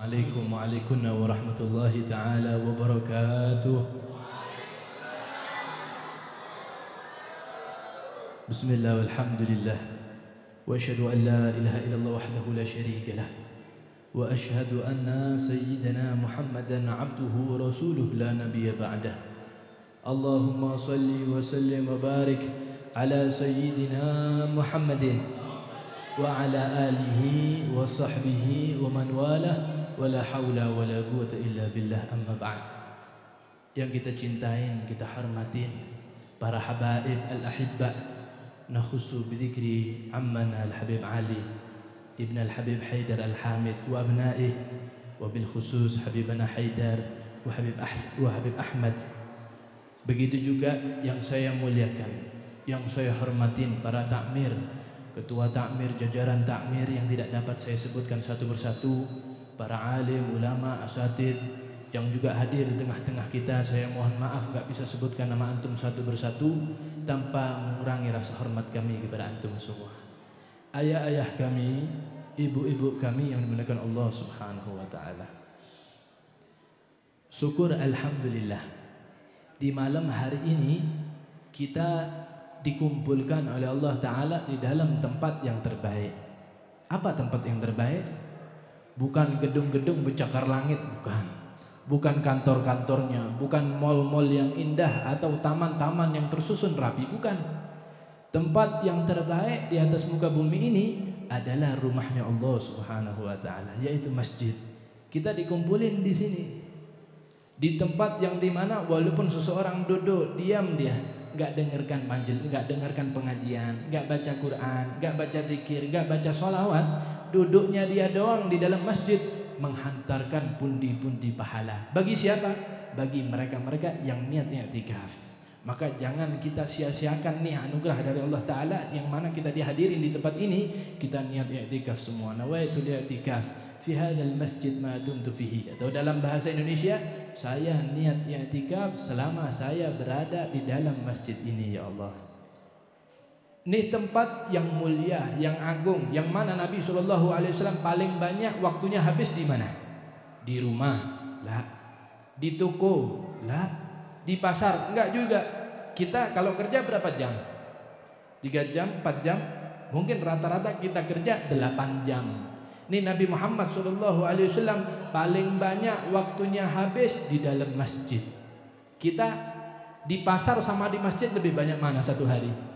عليكم وعليكن ورحمة الله تعالى وبركاته. بسم الله والحمد لله وأشهد أن لا إله إلا الله وحده لا شريك له وأشهد أن سيدنا محمدا عبده ورسوله لا نبي بعده. اللهم صل وسلم وبارك على سيدنا محمد وعلى آله وصحبه ومن والاه ولا حول ولا قوة إلا بالله. أما بعد. Yang kita cintain, kita hormatin para habaib al-ahibba, nakhusu bidhikri ammana al-habib Ali ibn al-habib Haidar al-Hamid wa abnaih, wa bil khusus habibana Haidar wa habib Ahmad. Begitu juga yang saya muliakan, yang saya hormatin para takmir, ketua takmir, jajaran takmir yang tidak dapat saya sebutkan satu persatu, para alim, ulama, asatid yang juga hadir di tengah-tengah kita. Saya mohon maaf gak bisa sebutkan nama antum satu persatu tanpa mengurangi rasa hormat kami kepada antum semua. Ayah-ayah kami, ibu-ibu kami yang dimuliakan Allah Subhanahu wa taala. Syukur alhamdulillah, di malam hari ini kita dikumpulkan oleh Allah Ta'ala di dalam tempat yang terbaik. Apa tempat yang terbaik? Bukan gedung-gedung bercakar langit, bukan kantor-kantornya, bukan mal-mal yang indah atau taman-taman yang tersusun rapi, bukan. Tempat yang terbaik di atas muka bumi ini adalah rumahnya Allah Subhanahu wa taala, yaitu masjid. Kita dikumpulin di sini, di tempat yang dimana walaupun seseorang duduk diam, dia gak dengarkan gak dengarkan pengajian, gak baca Quran, gak baca zikir, gak baca sholawat, duduknya dia doang di dalam masjid menghantarkan pundi-pundi pahala. Bagi siapa? Bagi mereka-mereka yang niat i'tikaf. Maka jangan kita sia-siakan nih anugerah dari Allah Ta'ala yang mana kita dihadirin di tempat ini. Kita niat i'tikaf semua, nawaitul i'tikaf fi hadzal masjid ma dumtu fihi, atau dalam bahasa Indonesia, saya niat i'tikaf selama saya berada di dalam masjid ini ya Allah. Ini tempat yang mulia, yang agung, yang mana Nabi SAW paling banyak waktunya habis di mana? Di rumah? Lah. Di toko? Lah. Di pasar? Enggak juga. Kita kalau kerja berapa jam? 3 jam, 4 jam? Mungkin rata-rata kita kerja 8 jam. Ini Nabi Muhammad SAW paling banyak waktunya habis di dalam masjid. Kita di pasar sama di masjid lebih banyak mana satu hari?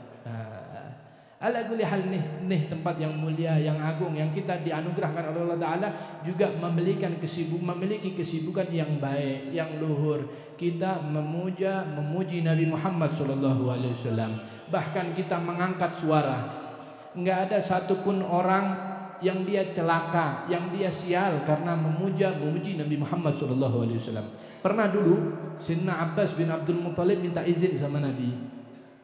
Ala kulli hal, nih tempat yang mulia, yang agung, yang kita dianugerahkan oleh Allah Ta'ala juga memiliki kesibukan yang baik, yang luhur. Kita memuji Nabi Muhammad SAW. Bahkan kita mengangkat suara. Enggak ada satupun orang yang dia celaka, yang dia sial karena memuji Nabi Muhammad SAW. Pernah dulu Sayyidina Abbas bin Abdul Muttalib minta izin sama Nabi,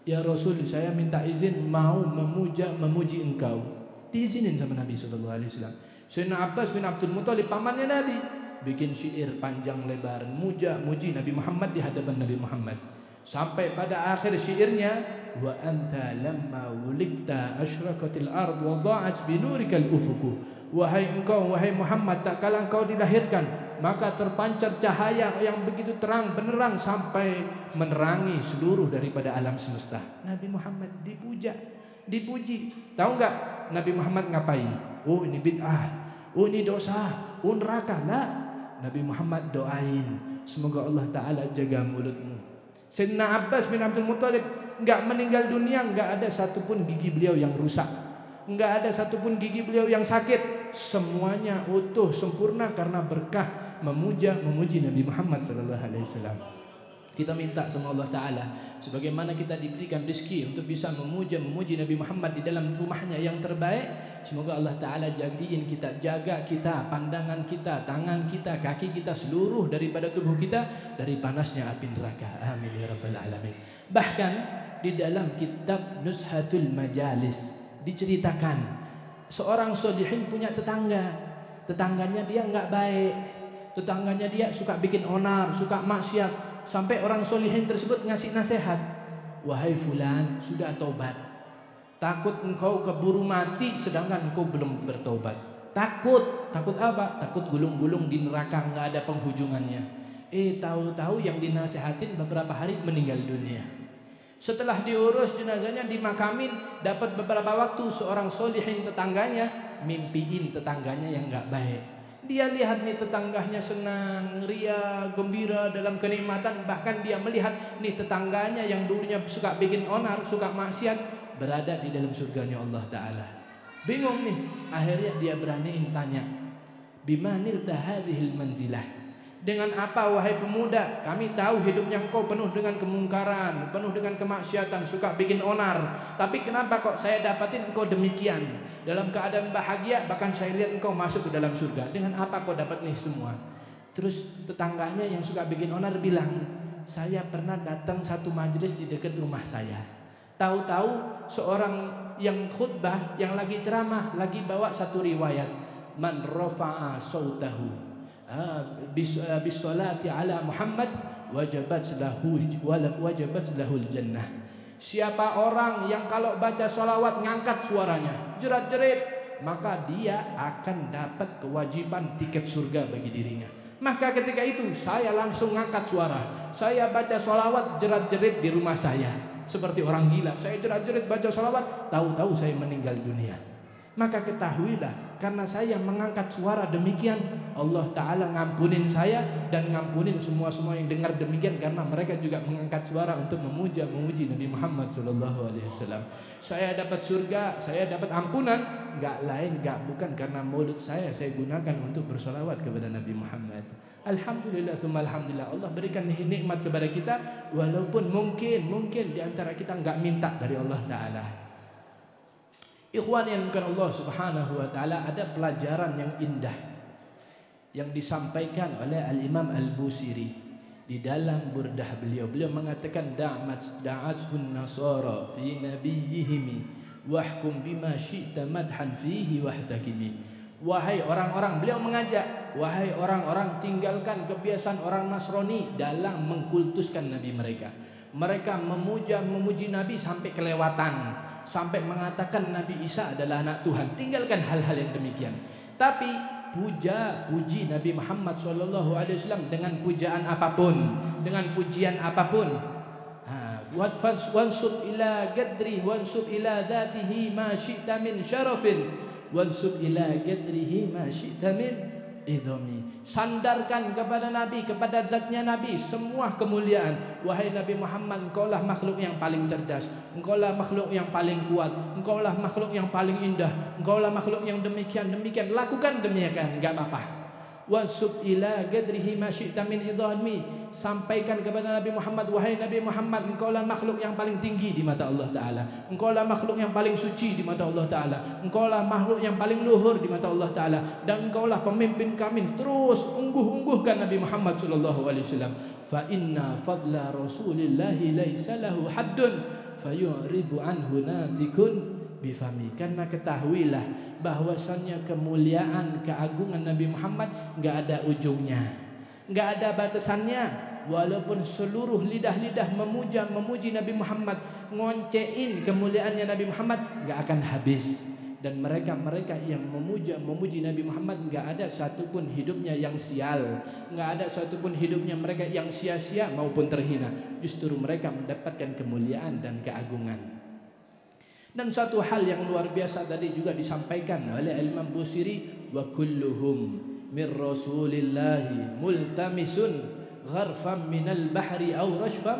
ya Rasul, saya minta izin mau memuji engkau. Diizinin sama Nabi SAW. Sayyidina Abbas bin Abdul Muttalib, pamannya Nabi, bikin syair panjang lebar muji Nabi Muhammad di hadapan Nabi Muhammad. Sampai pada akhir syairnya, wa anta lamma wulikta asyraqatil ard wa dha'at bi nurikal ufuq. Wahai engkau, wahai Muhammad, tak kala engkau dilahirkan, maka terpancar cahaya yang begitu terang benderang sampai menerangi seluruh daripada alam semesta. Nabi Muhammad dipuji. Tahu enggak Nabi Muhammad ngapain? Oh ini bid'ah, oh ini dosa, oh neraka. Lah, Nabi Muhammad doain, semoga Allah Ta'ala jaga mulutmu. Sayyidina Abbas bin Abdul Muttalib enggak meninggal dunia, enggak ada satupun gigi beliau yang rusak, enggak ada satupun gigi beliau yang sakit, semuanya utuh sempurna karena berkah memuji Nabi Muhammad SAW. Kita minta sama Allah Ta'ala, sebagaimana kita diberikan rezeki untuk bisa memuji Nabi Muhammad di dalam rumahnya yang terbaik, semoga Allah Ta'ala jaga kita, pandangan kita, tangan kita, kaki kita, seluruh daripada tubuh kita dari panasnya api neraka. Amin ya rabbal alamin. Bahkan di dalam kitab Nuzhatul Majalis diceritakan seorang sholihin punya tetangganya dia enggak baik, tetangganya dia suka bikin onar, suka maksiat. Sampai orang sholihin tersebut ngasih nasihat, wahai fulan, sudah taubat, takut engkau keburu mati sedangkan engkau belum bertaubat. Takut apa? Takut gulung-gulung di neraka nggak ada penghujungannya. Tahu-tahu yang dinasihatin beberapa hari meninggal dunia. Setelah diurus jenazahnya, dimakamin, dapat beberapa waktu seorang solihin tetangganya mimpiin tetangganya yang nggak baik. Dia lihat nih tetangganya senang, ria, gembira dalam kenikmatan. Bahkan dia melihat nih tetangganya yang dulunya suka bikin onar, suka maksiat, berada di dalam surganya Allah Ta'ala. Bingung nih, akhirnya dia beraniin tanya, bimanil tahadhil manzilah. Dengan apa wahai pemuda? Kami tahu hidupnya engkau penuh dengan kemungkaran, penuh dengan kemaksiatan, suka bikin onar. Tapi kenapa kok saya dapatin engkau demikian? Dalam keadaan bahagia, bahkan saya lihat engkau masuk ke dalam surga. Dengan apa kau dapat nih semua? Terus tetangganya yang suka bikin onar bilang, saya pernah datang satu majelis di dekat rumah saya. Tahu-tahu seorang yang khutbah, yang lagi ceramah, lagi bawa satu riwayat, man rafa'a sautahu bisolati ala Muhammad wajabat lahul jannah. Siapa orang yang kalau baca sholawat ngangkat suaranya jerat-jerit, maka dia akan dapat kewajiban tiket surga bagi dirinya. Maka ketika itu saya langsung ngangkat suara, saya baca sholawat jerat-jerit di rumah saya seperti orang gila. Saya jerat-jerit baca sholawat, tahu-tahu saya meninggal dunia. Maka ketahuilah, karena saya mengangkat suara demikian, Allah Ta'ala ngampunin saya dan ngampunin semua yang dengar demikian, karena mereka juga mengangkat suara untuk memuji Nabi Muhammad SAW. Saya dapat surga, saya dapat ampunan, gak lain, gak bukan karena mulut saya gunakan untuk bersolawat kepada Nabi Muhammad. Alhamdulillah, alhamdulillah, Allah berikan nikmat kepada kita, walaupun mungkin di antara kita gak minta dari Allah Ta'ala. Ikhwan yang bukan Allah Subhanahu wa Ta'ala, ada pelajaran yang indah yang disampaikan oleh Al-Imam Al-Busiri di dalam burdah beliau. Beliau mengatakan da'atsun nasara fi nabiyihim wahkum bima syi'ta madhan fihi wahtakimi. Wahai orang-orang, beliau mengajak, wahai orang-orang, tinggalkan kebiasaan orang Nasrani dalam mengkultuskan nabi mereka. Mereka memuji Nabi sampai kelewatan, sampai mengatakan Nabi Isa adalah anak Tuhan. Tinggalkan hal-hal yang demikian. Tapi puji Nabi Muhammad SAW dengan pujaan apapun, dengan pujian apapun. Wansub ila gadri, wansub ila dhatihi ma syi'ta min syarafin, wansub ila gadrihi ma syi'ta min idhami. Sandarkan kepada Nabi, kepada zatnya Nabi semua kemuliaan. Wahai Nabi Muhammad, engkaulah makhluk yang paling cerdas, engkaulah makhluk yang paling kuat, engkaulah makhluk yang paling indah, engkaulah makhluk yang demikian. Lakukan demikian, enggak apa-apa. Wansub ila gadrihi ma syi'ta min idhami. Sampaikan kepada Nabi Muhammad, wahai Nabi Muhammad, engkaulah makhluk yang paling tinggi di mata Allah Ta'ala, engkaulah makhluk yang paling suci di mata Allah Ta'ala, engkaulah makhluk yang paling luhur di mata Allah Ta'ala, dan engkaulah pemimpin kami. Terus ungguh-ungguhkan Nabi Muhammad SAW. Fa inna fadla rasulillahi laisa lahu haddun fayuribu anhu natikun bifami. Karena ketahuilah bahwasannya kemuliaan, keagungan Nabi Muhammad enggak ada ujungnya, enggak ada batasannya. Walaupun seluruh lidah-lidah memuji Nabi Muhammad, ngoncein kemuliaannya Nabi Muhammad, enggak akan habis. Dan mereka yang memuji Nabi Muhammad, enggak ada satupun hidupnya yang sial, enggak ada satupun hidupnya mereka yang sia-sia maupun terhina. Justru mereka mendapatkan kemuliaan dan keagungan. Dan satu hal yang luar biasa tadi juga disampaikan oleh Imam Busiri, wa kulluhum min rasulillahi multamisun gharfam minal bahri aw rashfam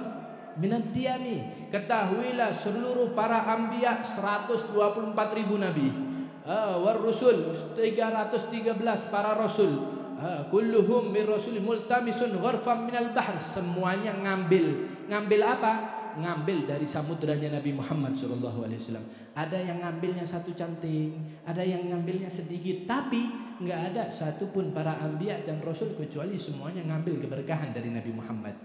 minat tiyami. Ketahuilah seluruh para anbiya 124.000 nabi, war rusul 313 para rasul, kulluhum min rasul multamisun gharfam minal bahr. Semuanya ngambil apa? Ngambil dari samudranya Nabi Muhammad SAW. Ada yang ngambilnya satu canting, ada yang ngambilnya sedikit, tapi nggak ada satupun para anbiya dan rasul kecuali semuanya ngambil keberkahan dari Nabi Muhammad.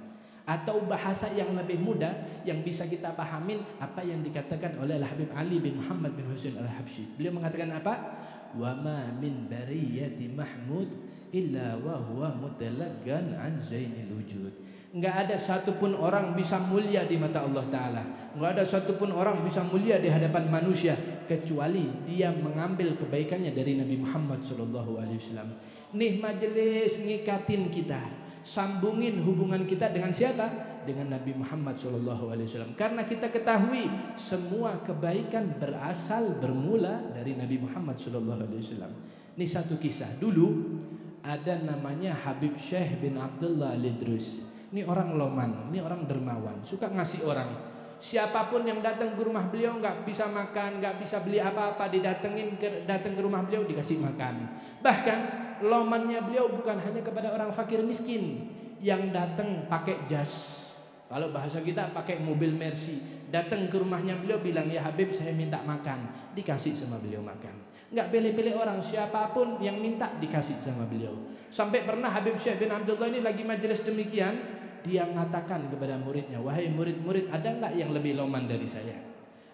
Atau bahasa yang lebih mudah yang bisa kita pahamin apa yang dikatakan oleh Habib Ali bin Muhammad bin Husain al-Habsyi. Beliau mengatakan apa? Wa ma min bariyati mahmud illa wa huwa mutalaggan an zainil wujud. Nggak ada satupun orang bisa mulia di mata Allah Ta'ala. Nggak ada satupun orang bisa mulia di hadapan manusia kecuali dia mengambil kebaikannya dari Nabi Muhammad SAW. Nih majelis ngikatin kita, sambungin hubungan kita dengan siapa? Dengan Nabi Muhammad SAW. Karena kita ketahui semua kebaikan bermula dari Nabi Muhammad SAW. Ini satu kisah. Dulu ada namanya Habib Syekh bin Abdullah Al-Idrus. Ini orang loman, ini orang dermawan, suka ngasih orang. Siapapun yang datang ke rumah beliau nggak bisa makan, nggak bisa beli apa-apa, datang ke rumah beliau dikasih makan. Bahkan lomannya beliau bukan hanya kepada orang fakir miskin yang datang pakai jas. Kalau bahasa kita pakai mobil Mercy, datang ke rumahnya beliau bilang, ya Habib saya minta makan, dikasih sama beliau makan. Nggak pilih-pilih orang, siapapun yang minta dikasih sama beliau. Sampai pernah Habib Syekh bin Abdullah ini lagi majelis demikian, dia mengatakan kepada muridnya, wahai murid-murid, ada nggak yang lebih loman dari saya?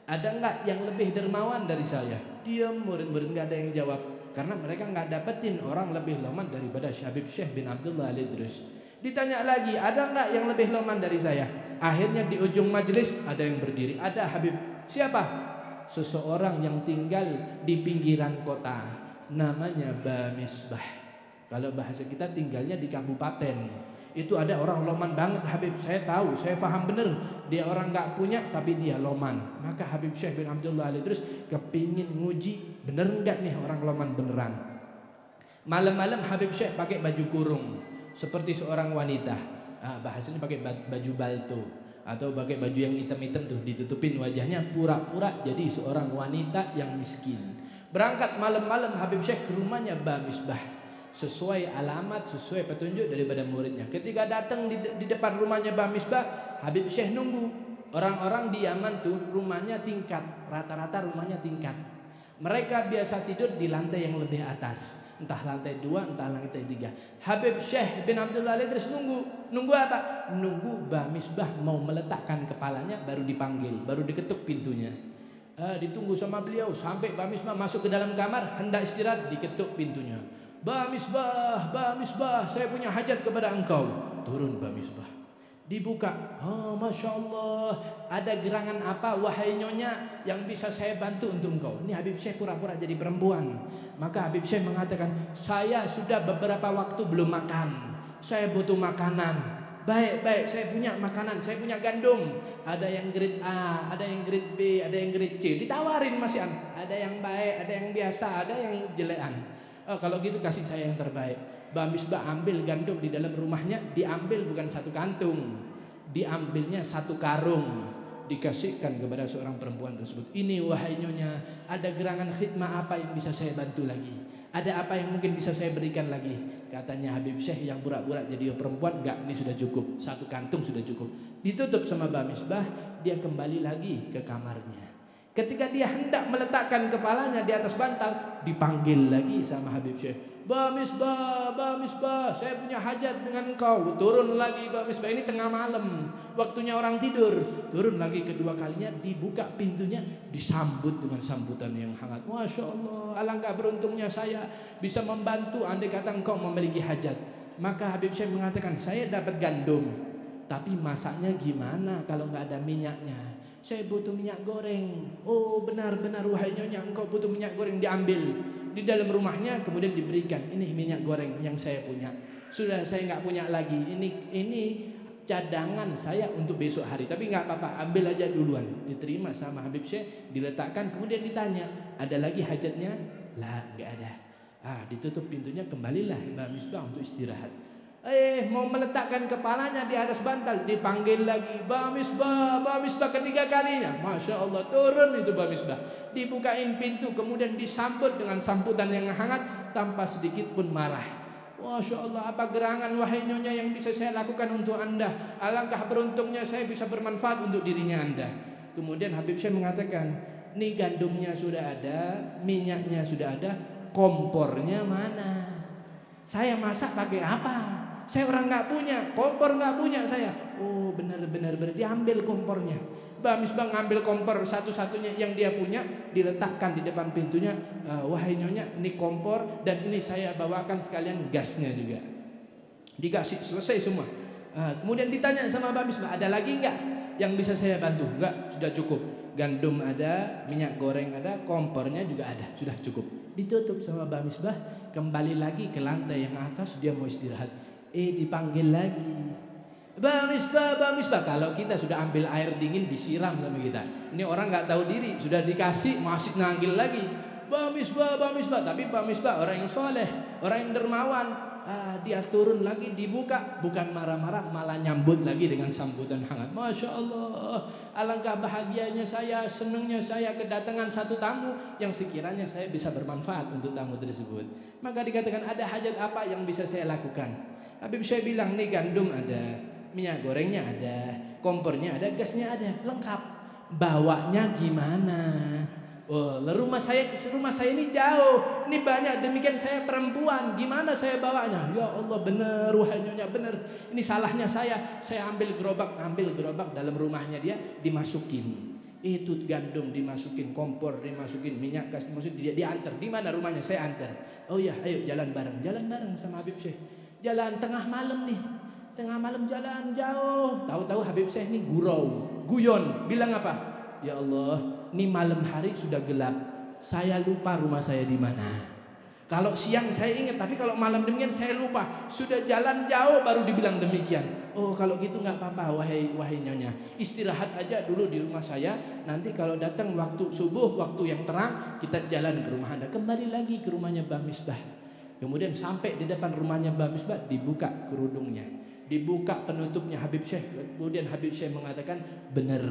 Ada nggak yang lebih dermawan dari saya? Diam murid-murid, nggak ada yang jawab, karena mereka nggak dapetin orang lebih loman daripada Habib Syekh bin Abdullah Al-Idrus. Ditanya lagi, ada nggak yang lebih loman dari saya? Akhirnya di ujung majelis ada yang berdiri, ada Habib. Siapa? Seseorang yang tinggal di pinggiran kota, namanya Bamisbah. Kalau bahasa kita tinggalnya di kabupaten. Itu ada orang loman banget Habib. Saya tahu, saya paham benar. Dia orang nggak punya tapi dia loman. Maka Habib Syekh bin Abdullah Al-Idrus kepingin nguji bener nggak nih orang loman beneran. Malam-malam Habib Syekh pakai baju kurung seperti seorang wanita. Bahasanya pakai baju balto atau pakai baju yang hitam-hitam tuh, ditutupin wajahnya, pura-pura jadi seorang wanita yang miskin. Berangkat malam-malam Habib Syekh ke rumahnya Bamisbah, sesuai alamat, sesuai petunjuk daripada muridnya. Ketika datang di depan rumahnya Bamisbah, Habib Syekh nunggu. Orang-orang di Yaman tuh rumahnya tingkat, rata-rata rumahnya tingkat. Mereka biasa tidur di lantai yang lebih atas, entah lantai 2, entah lantai 3. Habib Syekh bin Abdullah Al-Idrus nunggu apa? Nunggu Bamisbah mau meletakkan kepalanya, baru dipanggil, baru diketuk pintunya. Ditunggu sama beliau sampai Bamisbah masuk ke dalam kamar, hendak istirahat, diketuk pintunya. Bamisbah, Bamisbah, saya punya hajat kepada engkau. Turun Bamisbah. Dibuka, Masya Allah, ada gerangan apa wahai nyonya yang bisa saya bantu untuk engkau? Ini Habib Syekh pura-pura jadi perempuan. Maka Habib Syekh mengatakan, saya sudah beberapa waktu belum makan, saya butuh makanan. Baik, saya punya makanan, saya punya gandum. Ada yang grade A, ada yang grade B, ada yang grade C. Ditawarin Mas An, ada yang baik, ada yang biasa, ada yang jelekan. Kalau gitu kasih saya yang terbaik. Bamisbah ambil gandum di dalam rumahnya, diambil bukan satu kantung, diambilnya satu karung, dikasihkan kepada seorang perempuan tersebut. Ini wahai nyonya, ada gerangan khidmah apa yang bisa saya bantu lagi? Ada apa yang mungkin bisa saya berikan lagi? Katanya Habib Syekh yang pura-pura jadi perempuan, enggak, ini sudah cukup, satu kantung sudah cukup. Ditutup sama Bamisbah, dia kembali lagi ke kamarnya. Ketika dia hendak meletakkan kepalanya di atas bantal, dipanggil lagi sama Habib Syekh. Bamisbah, Bamisbah, saya punya hajat dengan engkau. Turun lagi Bamisbah, ini tengah malam, waktunya orang tidur. Turun lagi kedua kalinya, dibuka pintunya, disambut dengan sambutan yang hangat. Masya Allah, alangkah beruntungnya saya bisa membantu andai kata engkau memiliki hajat. Maka Habib Syekh mengatakan, saya dapat gandum, tapi masaknya gimana kalau nggak ada minyaknya? Saya butuh minyak goreng. Oh benar-benar wahai nyonya, engkau butuh minyak goreng. Diambil di dalam rumahnya, kemudian diberikan, ini minyak goreng yang saya punya. Sudah saya nggak punya lagi. Ini cadangan saya untuk besok hari. Tapi nggak apa-apa, ambil aja duluan. Diterima sama Habib Syekh, diletakkan, kemudian ditanya, ada lagi hajatnya? Lah, nggak ada. Ditutup pintunya, kembalilah Bamisbah untuk istirahat. Mau meletakkan kepalanya di atas bantal, dipanggil lagi, Bamisbah, Bamisbah, ketiga kalinya. Masya Allah, turun itu Bamisbah, dibukain pintu, kemudian disambut dengan sambutan yang hangat tanpa sedikit pun marah. Masya Allah, apa gerangan wahai nyonya yang bisa saya lakukan untuk anda? Alangkah beruntungnya saya bisa bermanfaat untuk dirinya anda. Kemudian Habib Syekh mengatakan, nih gandumnya sudah ada, minyaknya sudah ada, kompornya mana? Saya masak pakai apa? Saya orang nggak punya, kompor nggak punya saya. Oh benar-benar diambil kompornya. Bamisbah ngambil kompor satu-satunya yang dia punya, diletakkan di depan pintunya. Wahai nyonya, ini kompor dan ini saya bawakan sekalian gasnya juga. Dikasih, selesai semua. Kemudian ditanya sama Mbak Misbah, ada lagi enggak yang bisa saya bantu? Enggak, sudah cukup. Gandum ada, minyak goreng ada, kompornya juga ada, sudah cukup. Ditutup sama Mbak Misbah, kembali lagi ke lantai yang atas, dia mau istirahat. Dipanggil lagi. Mbak Misbah. Kalau kita sudah ambil air dingin disiram sama kita. Ini orang nggak tahu diri, sudah dikasih masih nanggil lagi. Mbak Misbah. Tapi Mbak Misbah orang yang soleh, orang yang dermawan. Dia turun lagi, dibuka, bukan marah-marah, malah nyambut lagi dengan sambutan hangat. Masya Allah, alangkah bahagianya saya, senangnya saya kedatangan satu tamu yang sekiranya saya bisa bermanfaat untuk tamu tersebut. Maka dikatakan, ada hajat apa yang bisa saya lakukan? Habib saya bilang, nih gandum ada, minyak gorengnya ada, kompornya ada, gasnya ada, lengkap. Bawanya gimana? Rumah saya ini jauh, ini banyak, demikian saya perempuan, gimana saya bawanya? Ya Allah, benar, wahai nyonya, benar. Ini salahnya saya ambil gerobak dalam rumahnya dia, dimasukin. Itu gandum dimasukin, kompor dimasukin, minyak gas dimasukin, dia antar. Di mana rumahnya? Saya antar. Oh ya, ayo jalan bareng sama Habib Syekh. Jalan tengah malam jalan jauh. Tahu-tahu Habib Syekh ini guyon, bilang apa? Ya Allah, ini malam hari sudah gelap. Saya lupa rumah saya di mana. Kalau siang saya ingat, tapi kalau malam demikian saya lupa. Sudah jalan jauh baru dibilang demikian. Oh, kalau gitu nggak apa-apa, wahai nyonya. Istirahat aja dulu di rumah saya. Nanti kalau datang waktu subuh, waktu yang terang, kita jalan ke rumah Anda. Kembali lagi ke rumahnya Mbah Misbah. Kemudian sampai di depan rumahnya Mbah Misbah, dibuka kerudungnya, dibuka penutupnya Habib Syekh. Kemudian Habib Syekh mengatakan, benar,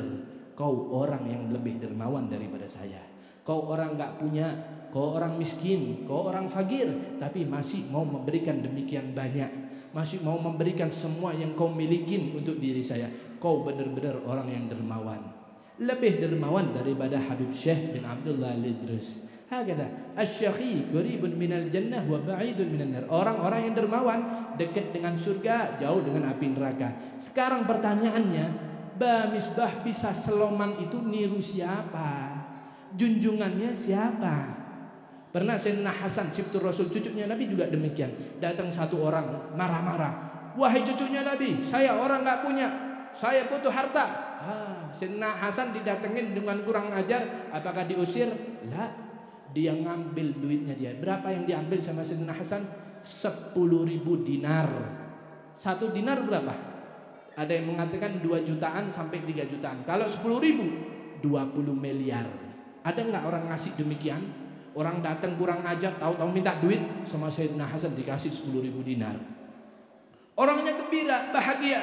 kau orang yang lebih dermawan daripada saya. Kau orang gak punya, kau orang miskin, kau orang fakir, tapi masih mau memberikan demikian banyak, masih mau memberikan semua yang kau miliki untuk diri saya. Kau benar-benar orang yang dermawan, lebih dermawan daripada Habib Syekh bin Abdullah Al-Idrus. Hakata asy-syakhi qaribun minal jannah wa ba'idun minan nar. Orang-orang yang dermawan dekat dengan surga, jauh dengan api neraka. Sekarang pertanyaannya, Mbah Misbah bisa seloman itu niru siapa? Junjungannya siapa? Pernah Sayyidina Hasan Sibtur Rasul, cucunya Nabi juga demikian. Datang satu orang marah-marah. Wahai cucunya Nabi, saya orang gak punya, saya butuh harta. Sayyidina Hasan didatengin dengan kurang ajar. Apakah diusir? Lah, dia ngambil duitnya dia. Berapa yang diambil sama Sayyidina Hasan? 10.000 dinar. 1 dinar berapa? Ada yang mengatakan 2 jutaan sampai 3 jutaan. Kalau 10.000, 20 miliar. Ada nggak orang ngasih demikian? Orang datang kurang ajar, tahu-tahu minta duit sama Sayyidina Hasan, dikasih 10.000 dinar. Orangnya gembira, bahagia.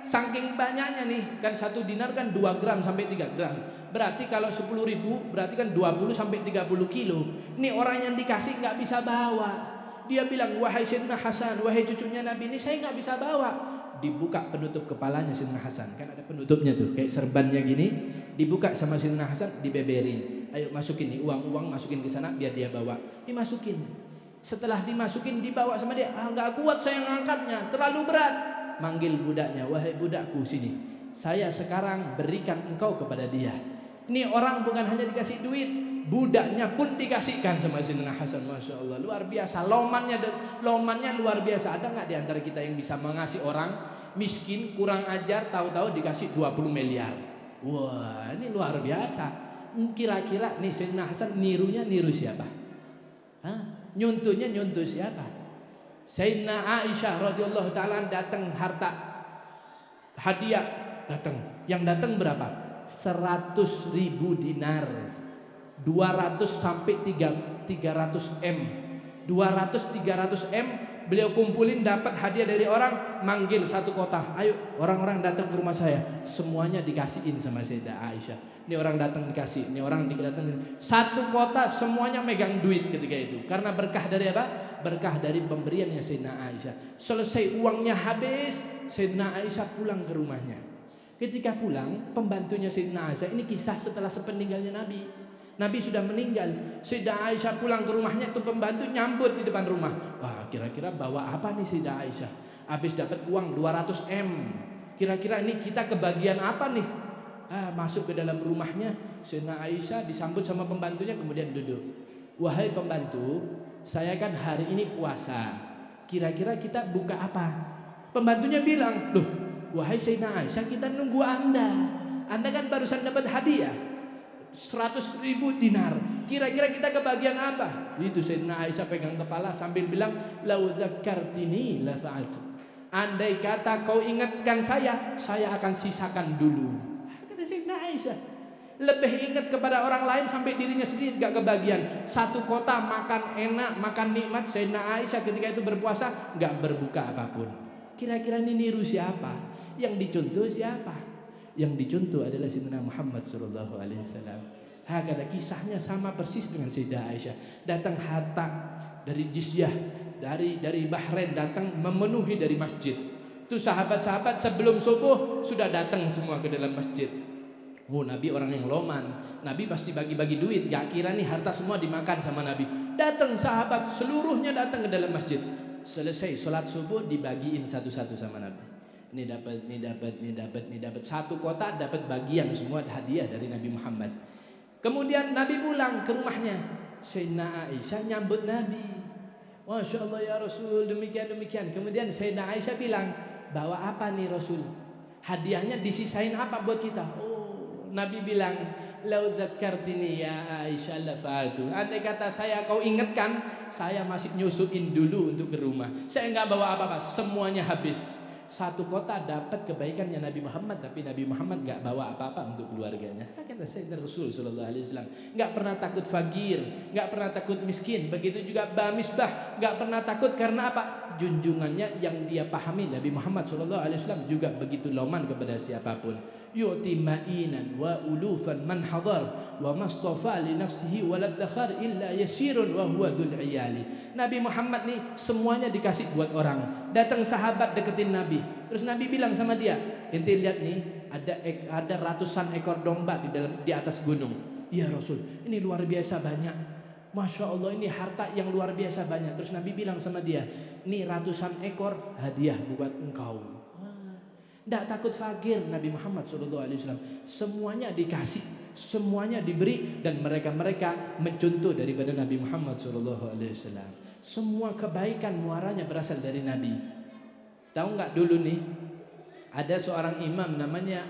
Saking banyaknya nih, kan 1 dinar kan 2 gram sampai 3 gram. Berarti kalau 10.000, berarti kan 20 sampai 30 kilo. Ini orang yang dikasih nggak bisa bawa. Dia bilang, wahai Sayyidina Hasan, wahai cucunya Nabi, ini saya nggak bisa bawa. Dibuka penutup kepalanya Sayyidina Hasan, kan ada penutupnya tuh, kayak serbannya gini, dibuka sama Sayyidina Hasan, dibeberin. Ayo masukin nih uang masukin ke sana biar dia bawa. Dimasukin. Setelah dimasukin, dibawa sama dia. Nggak kuat saya ngangkatnya, terlalu berat. Manggil budaknya, wahai budakku sini. Saya sekarang berikan engkau kepada dia. Ini orang bukan hanya dikasih duit, budaknya pun dikasihkan sama Sayyidina Hasan. Masya Allah, luar biasa. Lomannya luar biasa. Ada nggak di antara kita yang bisa mengasih orang miskin, kurang ajar, tahu-tahu dikasih 20 miliar? Wah, ini luar biasa. Kira-kira nih Sayyidina Hasan niru siapa? Nyuntuhnya nyuntuh siapa? Sayyidina Aisyah radhiyallahu taala datang harta hadiah datang. Yang datang berapa? 100.000 dinar. 200 sampai 300 M. 200-300 M beliau kumpulin, dapat hadiah dari orang, manggil satu kota. Ayo orang-orang datang ke rumah saya, semuanya dikasihin sama Sayyidah Aisyah. Ini orang datang dikasih, ini orang datang. Satu kota semuanya megang duit ketika itu. Karena berkah dari apa? Berkah dari pemberiannya Sayyidah Aisyah. Selesai uangnya habis, Sayyidah Aisyah pulang ke rumahnya. Ketika pulang, pembantunya Sayyidah Aisyah, ini kisah setelah sepeninggalnya Nabi. Nabi sudah meninggal. Sayyidah Aisyah pulang ke rumahnya, itu pembantu nyambut di depan rumah. Wah, kira-kira bawa apa nih Sayyidah Aisyah? Habis dapat uang 200 M. Kira-kira ini kita kebagian apa nih? Masuk ke dalam rumahnya, Sayyidah Aisyah disambut sama pembantunya, kemudian duduk. Wahai pembantu, saya kan hari ini puasa. Kira-kira kita buka apa? Pembantunya bilang, loh, wahai Sayyidina Aisyah, kita nunggu Anda. Anda kan barusan dapat hadiah 100.000 dinar. Kira-kira kita kebagian apa? Itu Sayyidina Aisyah pegang kepala sambil bilang, lau dzakartini la fa'altu. Andai kata kau ingatkan saya akan sisakan dulu. Kata Sayyidina Aisyah. Lebih ingat kepada orang lain sampai dirinya sendiri gak kebagian. Satu kota makan enak, makan nikmat. Sayyidina Aisyah ketika itu berpuasa gak berbuka apapun. Kira-kira ini niru siapa? Yang dicontoh siapa? Yang dicontoh adalah Sayyidina Muhammad SAW. Hakada kisahnya sama persis dengan Sayyidah Aisyah. Datang harta dari Jizyah, dari Bahrain, datang memenuhi dari masjid. Itu sahabat-sahabat sebelum subuh sudah datang semua ke dalam masjid. Oh, Nabi orang yang loman. Nabi pasti bagi-bagi duit. Gak kira nih harta semua dimakan sama Nabi. Datang sahabat seluruhnya datang ke dalam masjid. Selesai sholat subuh dibagiin satu-satu sama Nabi. Ini dapat. Satu kota dapat bagian semua hadiah dari Nabi Muhammad. Kemudian Nabi pulang ke rumahnya. Sayyidina Aisyah nyambut Nabi. Masya Allah ya Rasul, demikian. Kemudian Sayyidina Aisyah bilang, bawa apa nih Rasul? Hadiahnya disisain apa buat kita? Oh, Nabi bilang, lau dzakartini ya Aisyah la fa'altu. Andai kata kau ingatkan, saya masih nyusuin dulu untuk ke rumah. Saya enggak bawa apa-apa, semuanya habis. Satu kota dapat kebaikannya Nabi Muhammad, tapi Nabi Muhammad gak bawa apa-apa untuk keluarganya. Kata Sayyidina Rasul sallallahu alaihi wasallam, gak pernah takut fakir, gak pernah takut miskin. Begitu juga Ba Misbah, gak pernah takut karena apa? Junjungannya yang dia pahami Nabi Muhammad sallallahu alaihi wasallam juga begitu loman kepada siapapun. Yu'ti ma'inan wa ulufan man hadar wa mastafa li nafsihi walad dakhar illa yasirun wa huwa dzul iyali. Nabi Muhammad nih semuanya dikasih buat orang. Datang sahabat deketin Nabi. Terus Nabi bilang sama dia, "Ente lihat nih, ada ratusan ekor domba di atas gunung." "Iya Rasul, ini luar biasa banyak. Masya Allah, ini harta yang luar biasa banyak." Terus Nabi bilang sama dia, "Ini ratusan ekor hadiah buat engkau." Tidak takut fakir Nabi Muhammad SAW. Semuanya dikasih, semuanya diberi, dan mereka mencontoh daripada Nabi Muhammad SAW. Semua kebaikan muaranya berasal dari Nabi. Tahu nggak dulu nih ada seorang imam namanya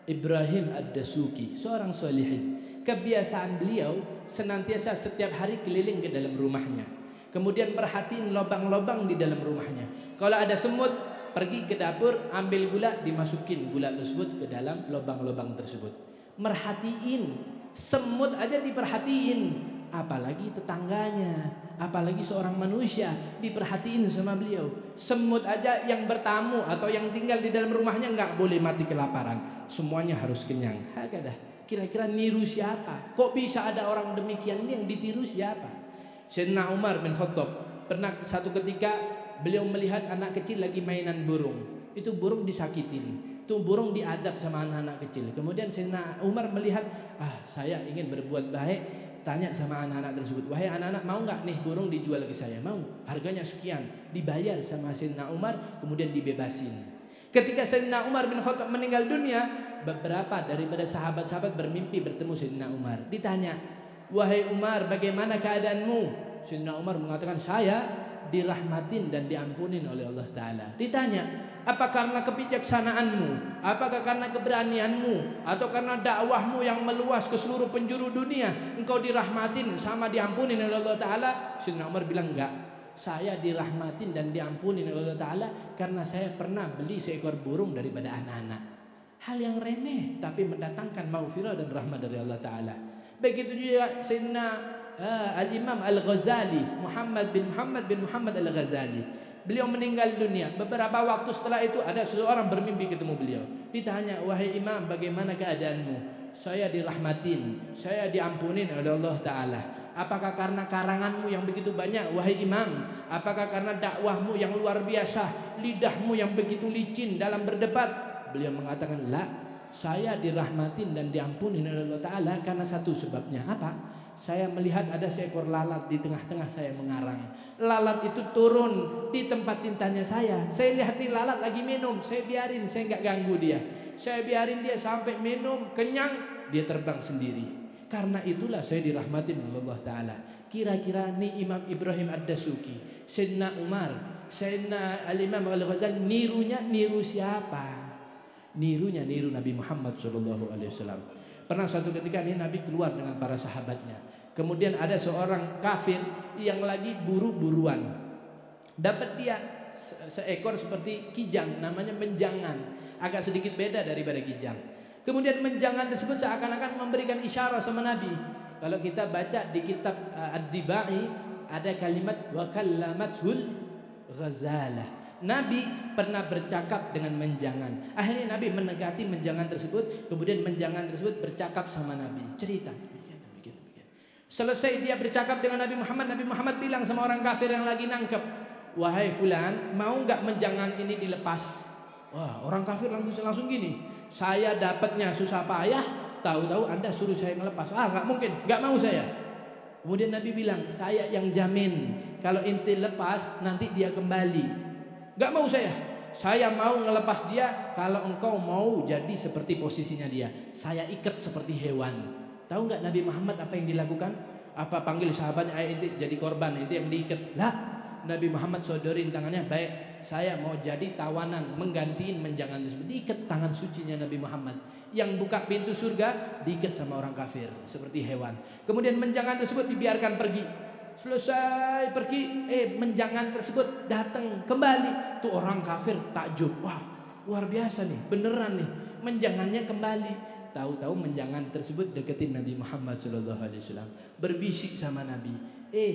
Ibrahim Ad-Dasuki, seorang solihin. Kebiasaan beliau senantiasa setiap hari keliling ke dalam rumahnya, kemudian perhatiin lubang-lubang di dalam rumahnya. Kalau ada semut, pergi ke dapur, ambil gula, dimasukin gula tersebut ke dalam lubang-lubang tersebut. Merhatiin, semut aja diperhatiin, apalagi tetangganya, apalagi seorang manusia diperhatiin sama beliau. Semut aja yang bertamu atau yang tinggal di dalam rumahnya nggak boleh mati kelaparan, semuanya harus kenyang. Hakadah. Kira-kira niru siapa? Kok bisa ada orang demikian? Ini yang ditiru siapa? Sayyidina Umar bin Khattab pernah satu ketika beliau melihat anak kecil lagi mainan burung. Itu burung disakitin, itu burung diadab sama anak-anak kecil. Kemudian Sayyidina Umar melihat, saya ingin berbuat baik. Tanya sama anak-anak tersebut, "Wahai anak-anak, mau nggak nih burung dijual ke saya?" "Mau." "Harganya sekian." Dibayar sama Sayyidina Umar, kemudian dibebasin. Ketika Sayyidina Umar bin Khattab meninggal dunia, beberapa daripada sahabat-sahabat bermimpi bertemu Sayyidina Umar. Ditanya, "Wahai Umar, bagaimana keadaanmu?" Sayyidina Umar mengatakan, "Saya dirahmatin dan diampunin oleh Allah Ta'ala." Ditanya, "Apa karena kebijaksanaanmu? Apakah karena keberanianmu? Atau karena dakwahmu yang meluas ke seluruh penjuru dunia, engkau dirahmatin sama diampunin oleh Allah Ta'ala?" Sayyidina Umar bilang, "Enggak, saya dirahmatin dan diampunin oleh Allah Ta'ala karena saya pernah beli seekor burung daripada anak-anak." Hal yang remeh tapi mendatangkan maghfirah dan rahmat dari Allah Ta'ala. Begitu juga Sayyidina Al-Imam Al-Ghazali, Muhammad bin Muhammad Al-Ghazali. Beliau meninggal dunia. Beberapa waktu setelah itu ada seseorang bermimpi ketemu beliau. Ditanya, "Wahai Imam, bagaimana keadaanmu?" "Saya dirahmatin, saya diampunin oleh Allah Ta'ala." "Apakah karena karanganmu yang begitu banyak, wahai Imam? Apakah karena dakwahmu yang luar biasa, lidahmu yang begitu licin dalam berdebat?" Beliau mengatakan, "La, saya dirahmatin dan diampunin oleh Allah Ta'ala karena satu sebabnya." "Apa?" "Saya melihat ada seekor lalat di tengah-tengah saya mengarang. Lalat itu turun di tempat tintanya saya. Saya lihat nih lalat lagi minum, saya biarin, saya nggak ganggu dia. Saya biarin dia sampai minum, kenyang, dia terbang sendiri. Karena itulah saya dirahmatin oleh Allah Ta'ala." Kira-kira nih Imam Ibrahim Ad-Dasuki, Sayyidina Umar, Sayyidina Al-Imam Al-Ghazali niru siapa? niru Nabi Muhammad SAW. Pernah suatu ketika ini Nabi keluar dengan para sahabatnya. Kemudian ada seorang kafir yang lagi buru-buruan. Dapat dia seekor seperti kijang, namanya menjangan. Agak sedikit beda daripada kijang. Kemudian menjangan tersebut seakan-akan memberikan isyarat sama Nabi. Kalau kita baca di kitab Ad-Dibai ada kalimat wa kallamatul ghazalah. Nabi pernah bercakap dengan menjangan. Akhirnya Nabi mendekati menjangan tersebut, kemudian menjangan tersebut bercakap sama Nabi, cerita demikian. Selesai dia bercakap dengan Nabi Muhammad bilang sama orang kafir yang lagi nangkep, wahai fulan, mau nggak menjangan ini dilepas? Wah, orang kafir langsung gini, saya dapatnya susah payah, tahu-tahu Anda suruh saya ngelepas. Nggak mungkin, nggak mau saya. Kemudian Nabi bilang, saya yang jamin kalau inti lepas nanti dia kembali. Gak mau saya mau ngelepas dia kalau engkau mau jadi seperti posisinya dia. Saya ikat seperti hewan. Tahu gak Nabi Muhammad apa yang dilakukan? Apa panggil sahabatnya, ayo inti jadi korban, inti yang diikat. Lah, Nabi Muhammad sodorin tangannya, baik saya mau jadi tawanan menggantiin menjangan tersebut. Diikat tangan sucinya Nabi Muhammad. Yang buka pintu surga diikat sama orang kafir seperti hewan. Kemudian menjangan tersebut dibiarkan pergi. Selesai pergi, menjangan tersebut datang kembali. Tuh orang kafir takjub, wah luar biasa nih, beneran nih, menjangannya kembali. Tahu-tahu menjangan tersebut deketin Nabi Muhammad SAW, berbisik sama Nabi.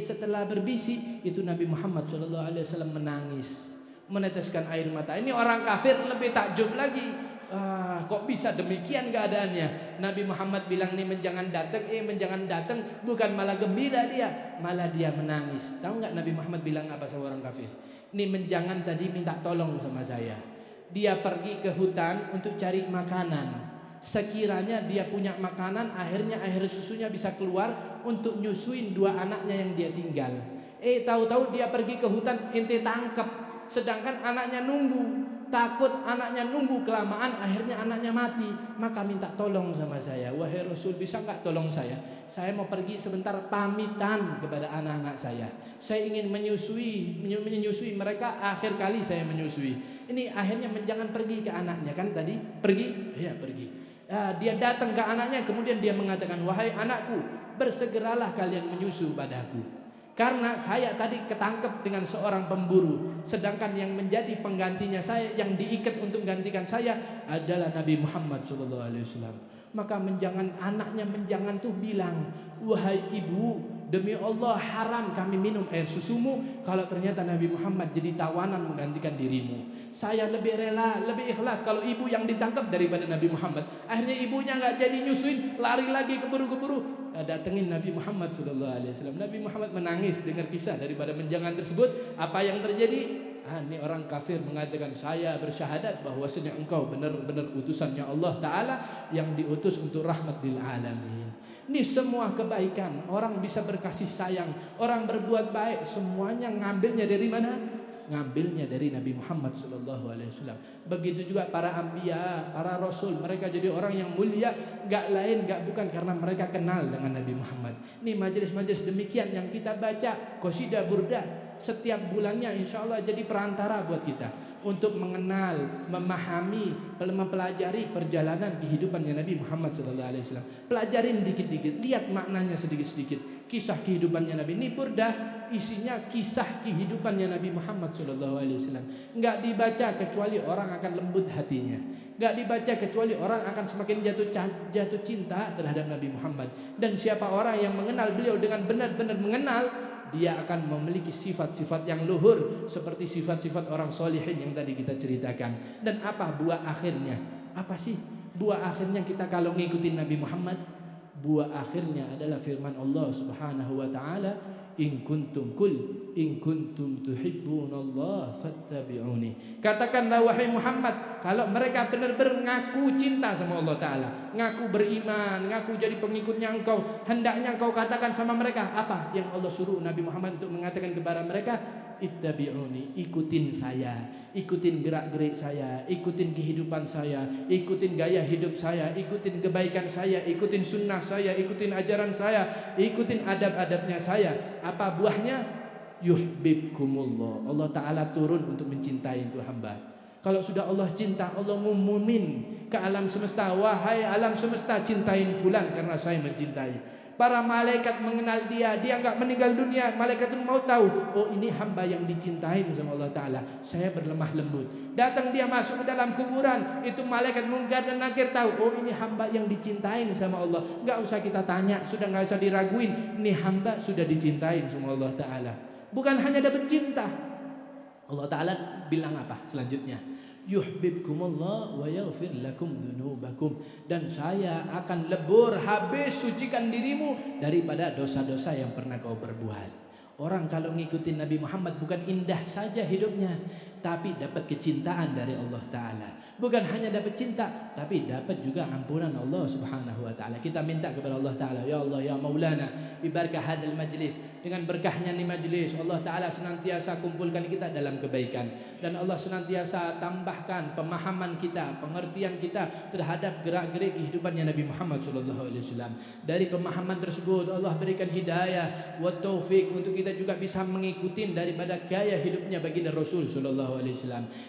Setelah berbisik itu Nabi Muhammad SAW menangis, meneteskan air mata. Ini orang kafir lebih takjub lagi. Kok bisa demikian keadaannya? Nabi Muhammad bilang nih menjangan datang, bukan malah gembira dia, malah dia menangis. Tahu nggak Nabi Muhammad bilang apa sama orang kafir? Nih menjangan tadi minta tolong sama saya. Dia pergi ke hutan untuk cari makanan. Sekiranya dia punya makanan, akhirnya air susunya bisa keluar untuk nyusuin dua anaknya yang dia tinggal. Tahu-tahu dia pergi ke hutan, ente tangkep, sedangkan anaknya nunggu. Takut anaknya nunggu kelamaan, akhirnya anaknya mati. Maka minta tolong sama saya, wahai Rasul, bisa nggak tolong saya? Saya mau pergi sebentar pamitan kepada anak-anak saya. Saya ingin menyusui mereka, akhir kali saya menyusui. Ini akhirnya menjangan pergi ke anaknya, kan tadi pergi, ya pergi. Dia datang ke anaknya, kemudian dia mengatakan, wahai anakku, bersegeralah kalian menyusu padaku. Karena saya tadi ketangkep dengan seorang pemburu, sedangkan yang menjadi penggantinya saya, yang diikat untuk gantikan saya adalah Nabi Muhammad SAW. Maka anaknya menjangan tuh bilang, wahai ibu, demi Allah haram kami minum air susumu kalau ternyata Nabi Muhammad jadi tawanan menggantikan dirimu. Saya lebih rela, lebih ikhlas kalau ibu yang ditangkap daripada Nabi Muhammad. Akhirnya ibunya nggak jadi nyusuin, lari lagi keburu-keburu datengin Nabi Muhammad SAW. Nabi Muhammad menangis dengar kisah daripada menjangan tersebut. Apa yang terjadi? Ini orang kafir mengatakan, saya bersyahadat bahwasanya engkau benar-benar utusannya Allah Ta'ala yang diutus untuk rahmat lil alamin. Ini semua kebaikan, orang bisa berkasih sayang, orang berbuat baik, semuanya ngambilnya dari mana? Ngambilnya dari Nabi Muhammad SAW. Begitu juga para anbiya, para rasul, mereka jadi orang yang mulia, gak lain gak bukan karena mereka kenal dengan Nabi Muhammad. Ini majelis-majelis demikian yang kita baca qasidah burdah setiap bulannya, insya Allah jadi perantara buat kita untuk mengenal, memahami, mempelajari perjalanan kehidupannya Nabi Muhammad SAW. Pelajarin dikit-dikit, lihat maknanya sedikit-sedikit. Kisah kehidupannya Nabi ini burdah, isinya kisah kehidupannya Nabi Muhammad SAW. Nggak dibaca kecuali orang akan lembut hatinya. Nggak dibaca kecuali orang akan semakin jatuh cinta terhadap Nabi Muhammad. Dan siapa orang yang mengenal beliau dengan benar-benar mengenal, dia akan memiliki sifat-sifat yang luhur seperti sifat-sifat orang solihin yang tadi kita ceritakan. Dan apa buah akhirnya? Apa sih buah akhirnya kita kalau ngikutin Nabi Muhammad? Buah akhirnya adalah firman Allah Subhanahu wa taala, in kuntum tuhibbunallah fattabi'uni. Katakanlah wahai Muhammad, kalau mereka benar-benar ngaku cinta sama Allah Ta'ala, ngaku beriman, ngaku jadi pengikutnya engkau, hendaknya engkau katakan sama mereka apa yang Allah suruh Nabi Muhammad untuk mengatakan kepada mereka, ittabi'uni, ikutin saya, ikutin gerak-gerik saya, ikutin kehidupan saya, ikutin gaya hidup saya, ikutin kebaikan saya, ikutin sunnah saya, ikutin ajaran saya, ikutin adab-adabnya saya. Apa buahnya? Yuhibbukumullah. Allah Ta'ala turun untuk mencintai itu hamba. Kalau sudah Allah cinta, Allah ngumumin ke alam semesta, wahai alam semesta, cintain fulan karena saya mencintai. Para malaikat mengenal dia, dia enggak meninggal dunia, malaikat pun mau tahu, oh ini hamba yang dicintai sama Allah Ta'ala, saya berlemah lembut. Datang dia masuk ke dalam kuburan, itu malaikat mungkar dan nakir tahu, oh ini hamba yang dicintai sama Allah. Enggak usah kita tanya, sudah enggak usah diraguin, ini hamba sudah dicintai sama Allah Ta'ala. Bukan hanya dapat cinta, Allah Ta'ala bilang apa selanjutnya? Yuhibbukumullah wa yaghfir lakum dzunubakum, dan saya akan lebur habis sucikan dirimu daripada dosa-dosa yang pernah kau perbuat. Orang kalau ngikutin Nabi Muhammad bukan indah saja hidupnya, tapi dapat kecintaan dari Allah Ta'ala. Bukan hanya dapat cinta, tapi dapat juga ampunan Allah Subhanahu wa Ta'ala. Kita minta kepada Allah Ta'ala, ya Allah ya Maulana, bibarakah hadal majlis, dengan berkahnya nih majlis, Allah Ta'ala senantiasa kumpulkan kita dalam kebaikan, dan Allah senantiasa tambahkan pemahaman kita, pengertian kita terhadap gerak-gerik kehidupannya Nabi Muhammad SAW. Dari pemahaman tersebut Allah berikan hidayah wa taufik untuk kita juga bisa mengikuti daripada gaya hidupnya baginda Rasul SAW.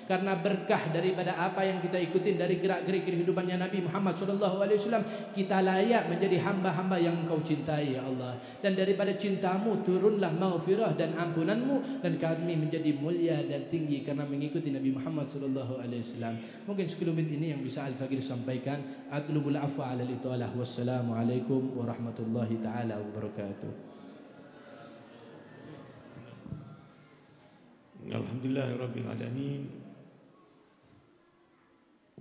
Karena berkah daripada apa yang kita ikutin dari gerak-gerik kehidupannya Nabi Muhammad SAW, kita layak menjadi hamba-hamba yang Engkau cintai ya Allah. Dan daripada cintamu turunlah maghfirah dan ampunanmu, dan kami menjadi mulia dan tinggi karena mengikuti Nabi Muhammad SAW. Mungkin sekelumit ini yang bisa Al-Faqir sampaikan. Atlubul afwa ala al-italah. Wassalamualaikum warahmatullahi ta'ala wabarakatuh. Alhamdulillahirabbil alamin.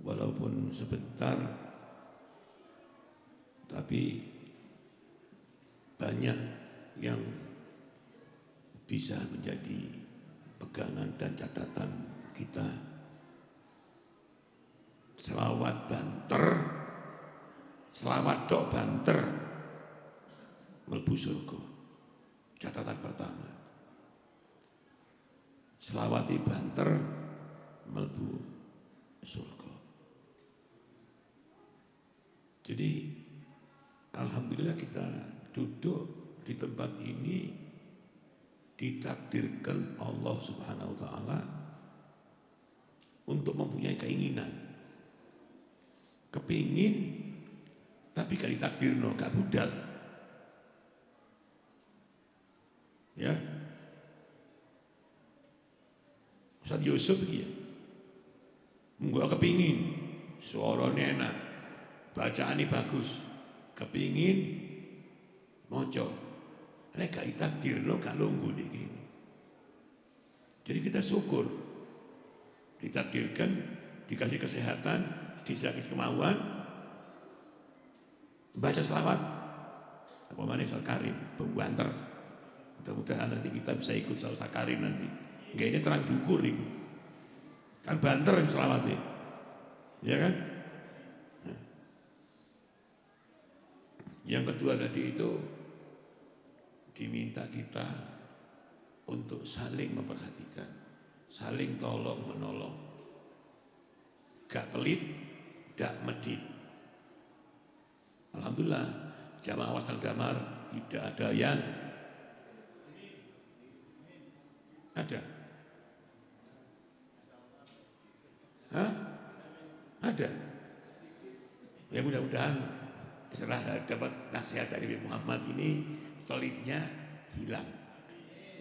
Walaupun sebentar, tapi banyak yang bisa menjadi pegangan dan catatan kita. Selawat banter, selawat dok banter, mlebu surga. Catatan pertama. Selawati banter, mlebu surga. Jadi alhamdulillah kita duduk di tempat ini ditakdirkan Allah Subhanahu wa Ta'ala untuk mempunyai keinginan, kepingin, tapi gak ditakdirno, gak budal. Ya, Ustaz Yusuf iki enggak kepingin suaranya enak, bacaannya bagus, kepingin moco, nek gak ditakdir lo gak lungguh di gini. Jadi kita syukur ditakdirkan, dikasih kesehatan, dikasih kemauan, baca selawat apa mana Ustaz Karim pembanter. Mudah-mudahan nanti kita bisa ikut Ustaz Karim nanti. Enggak, ini terang dukur itu. Kan banter yang selawatnya, ya kan? Nah. Yang kedua tadi itu diminta kita untuk saling memperhatikan, saling tolong menolong, gak pelit, gak medit. Alhamdulillah jamaah Wasal Damar tidak ada yang ada. Hah? Ada. Ya mudah-mudahan setelah dapat nasihat dari Nabi Muhammad ini pelitnya hilang.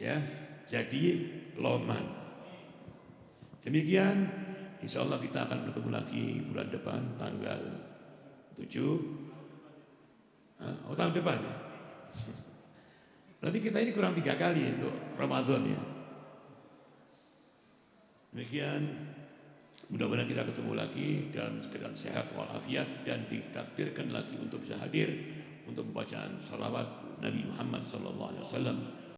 Ya, jadi loman. Demikian, insya Allah kita akan bertemu lagi bulan depan tanggal 7. Oh tahun depan ya. Berarti kita ini kurang 3 kali untuk Ramadan ya. Demikian, mudah-mudahan kita ketemu lagi dalam keadaan sehat walafiat dan ditakdirkan lagi untuk bisa hadir untuk pembacaan salawat Nabi Muhammad SAW.